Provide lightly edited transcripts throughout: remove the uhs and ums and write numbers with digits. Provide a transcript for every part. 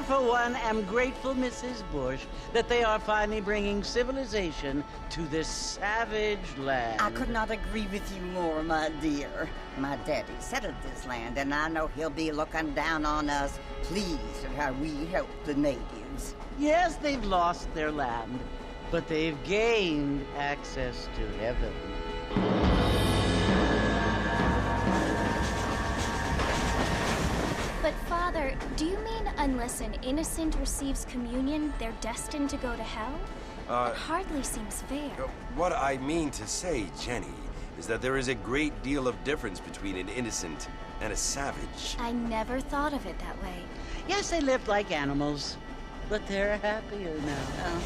For one, am grateful, Mrs. Bush, that they are finally bringing civilization to this savage land. I could not agree with you more, my dear. My daddy settled this land, and I know he'll be looking down on us, pleased at how we help the natives. Yes, they've lost their land, but they've gained access to heaven. But, Father, do you mean unless an innocent receives communion, they're destined to go to hell? That hardly seems fair. What I mean to say, Jenny, is that there is a great deal of difference between an innocent and a savage. I never thought of it that way. Yes, they lived like animals, but they're happier now.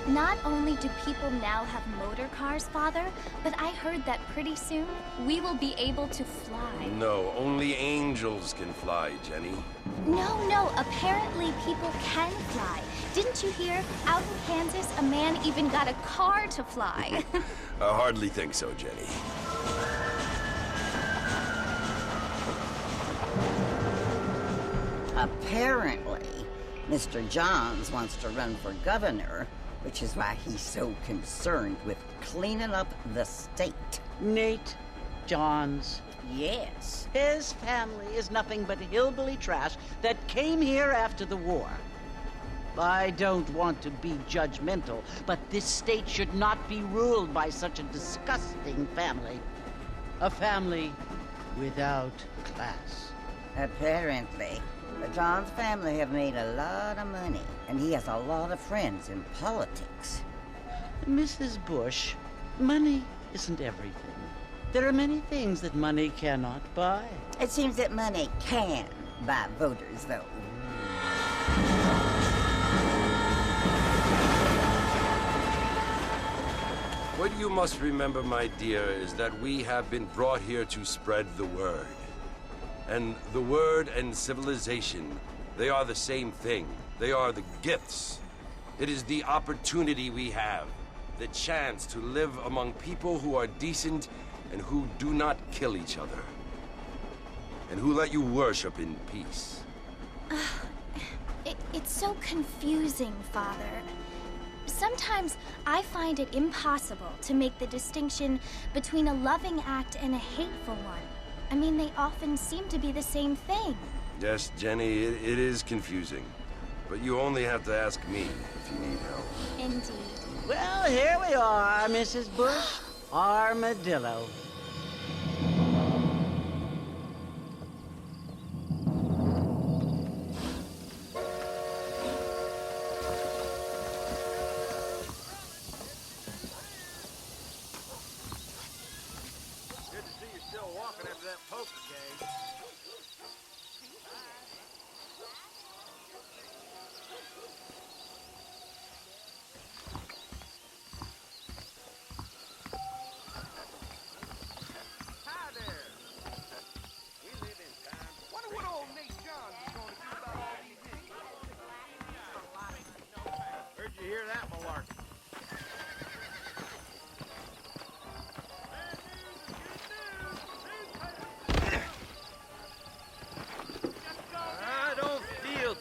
Not only do people now have motor cars, Father, but I heard that pretty soon we will be able to fly. No, only angels can fly, Jenny. No, apparently people can fly. Didn't you hear? Out in Kansas, a man even got a car to fly. I hardly think so, Jenny. Apparently, Mr. Johns wants to run for governor, which is why he's so concerned with cleaning up the state. Nate Johns. Yes. His family is nothing but hillbilly trash that came here after the war. I don't want to be judgmental, but this state should not be ruled by such a disgusting family. A family without class. Apparently. The Johns family have made a lot of money, and he has a lot of friends in politics. Mrs. Bush, money isn't everything. There are many things that money cannot buy. It seems that money can buy voters, though. What you must remember, my dear, is that we have been brought here to spread the word. And the word and civilization, they are the same thing. They are the gifts. It is the opportunity we have, the chance to live among people who are decent and who do not kill each other, and who let you worship in peace. It's so confusing, Father. Sometimes I find it impossible to make the distinction between a loving act and a hateful one. I mean, they often seem to be the same thing. Yes, Jenny, it is confusing. But you only have to ask me if you need help. Indeed. Well, here we are, Mrs. Bush. Armadillo.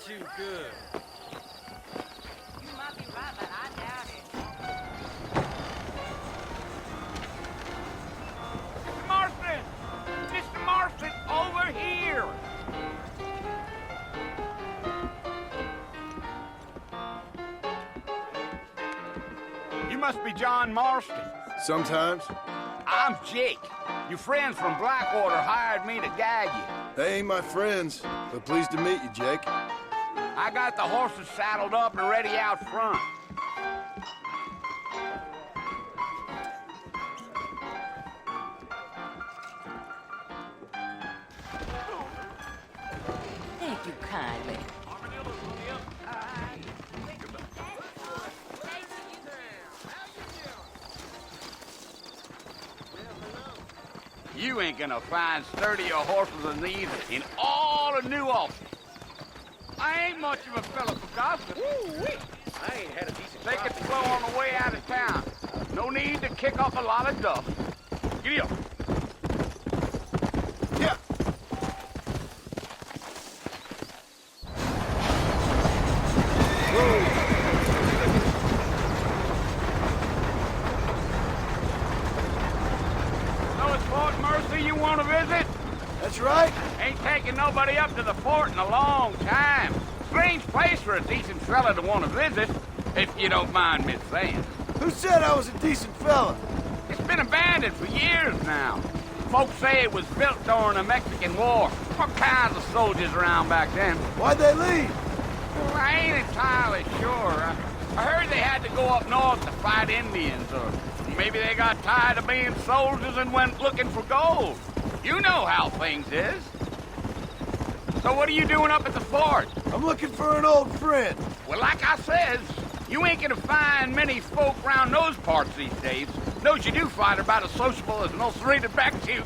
Too good. You might be right, but I doubt it. Mr. Marston! Mr. Marston, over here! You must be John Marston. Sometimes. I'm Jake. Your friends from Blackwater hired me to guide you. They ain't my friends, but pleased to meet you, Jake. I got the horses saddled up and ready out front. Thank you kindly. You ain't gonna find sturdier horses than these in all of New Albany. I ain't much of a fella for gossip. Woo-wee. I ain't had a decent Take it slow on the way out of town. No need to kick up a lot of dust. Giddy up. Yeah. So it's Fort Mercy you want to visit? That's right. Ain't taking nobody up to the fort in a long time. Strange place for a decent fella to want to visit, if you don't mind me saying. Who said I was a decent fella? It's been abandoned for years now. Folks say it was built during the Mexican War. All kinds of soldiers around back then. Why'd they leave? Well, I ain't entirely sure. I heard they had to go up north to fight Indians, or maybe they got tired of being soldiers and went looking for gold. You know how things is. So what are you doing up at the fort? I'm looking for an old friend. Well, like I says, you ain't gonna find many folk around those parts these days. Those you do find are about as sociable as an ulcerated back tooth.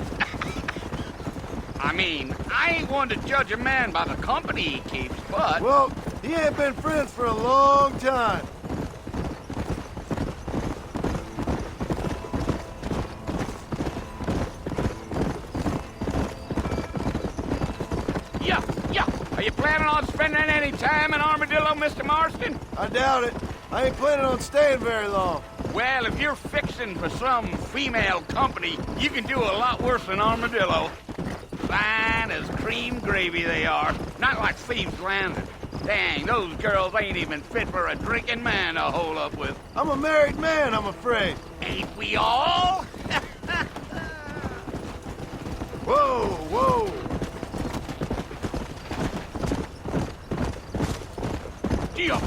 I mean, I ain't one to judge a man by the company he keeps, but... Well, he ain't been friends for a long time. Yeah. Are you planning on spending any time in Armadillo, Mr. Marston? I doubt it. I ain't planning on staying very long. Well, if you're fixing for some female company, you can do a lot worse than Armadillo. Fine as cream gravy they are. Not like Thieves' Landing. Dang, those girls ain't even fit for a drinking man to hole up with. I'm a married man, I'm afraid. Ain't we all? Whoa. Deal.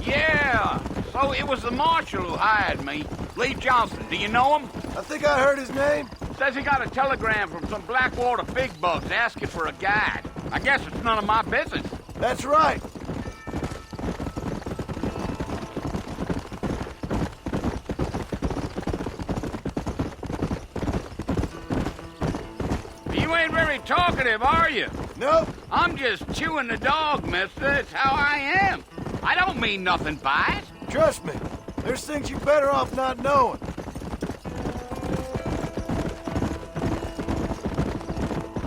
Yeah, so it was the marshal who hired me. Lee Johnson, do you know him? I think I heard his name. Says he got a telegram from some Blackwater big bugs asking for a guide. I guess it's none of my business. That's right. You ain't very talkative, are you? Nope. I'm just chewing the dog, mister. It's how I am. I don't mean nothing by it. Trust me. There's things you're better off not knowing.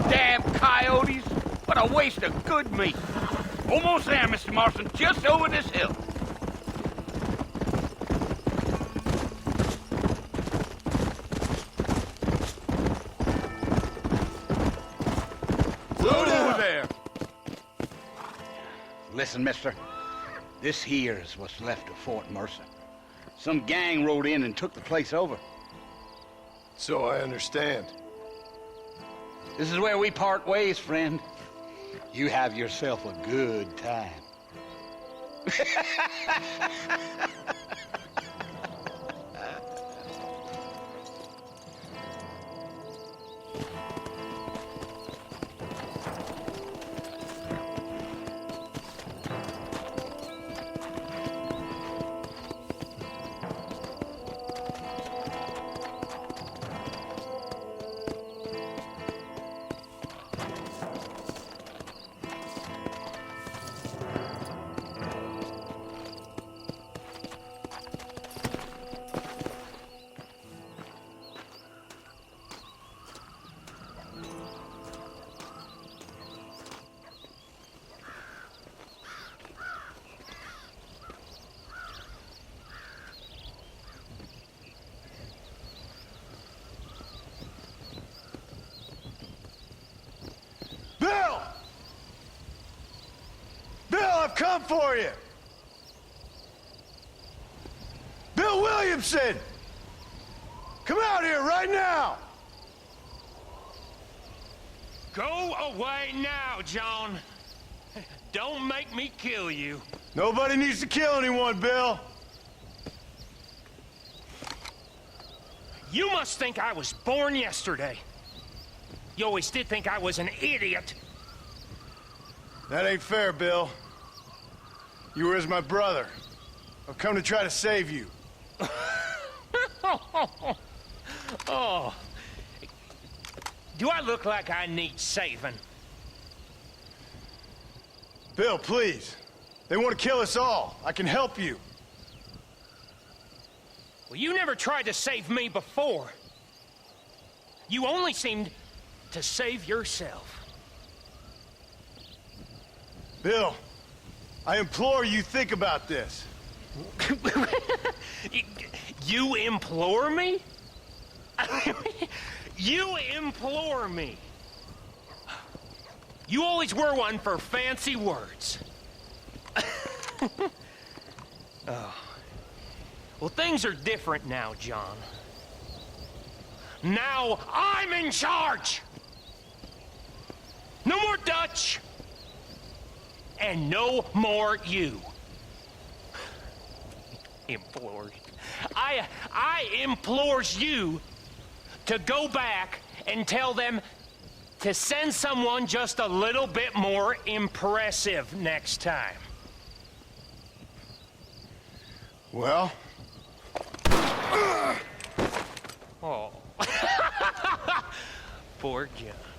Damn coyotes. What a waste of good meat. Almost there, Mr. Marston. Just over this hill. Over there. Listen, mister. This here is what's left of Fort Mercer. Some gang rode in and took the place over. So I understand. This is where we part ways, friend. You have yourself a good time. Bill, I've come for you. Bill Williamson! Come out here right now! Go away now, John. Don't make me kill you. Nobody needs to kill anyone, Bill. You must think I was born yesterday. You always did think I was an idiot. That ain't fair, Bill. You were as my brother. I've come to try to save you. Oh. Do I look like I need saving? Bill, please. They want to kill us all. I can help you. Well, you never tried to save me before. You only seemed to save yourself. Bill, I implore you think about this. You implore me? You implore me. You always were one for fancy words. Oh. Well, things are different now, John. Now I'm in charge. No more Dutch. And no more you. Implored. I implores you to go back and tell them to send someone just a little bit more impressive next time. Well? Oh. Poor John.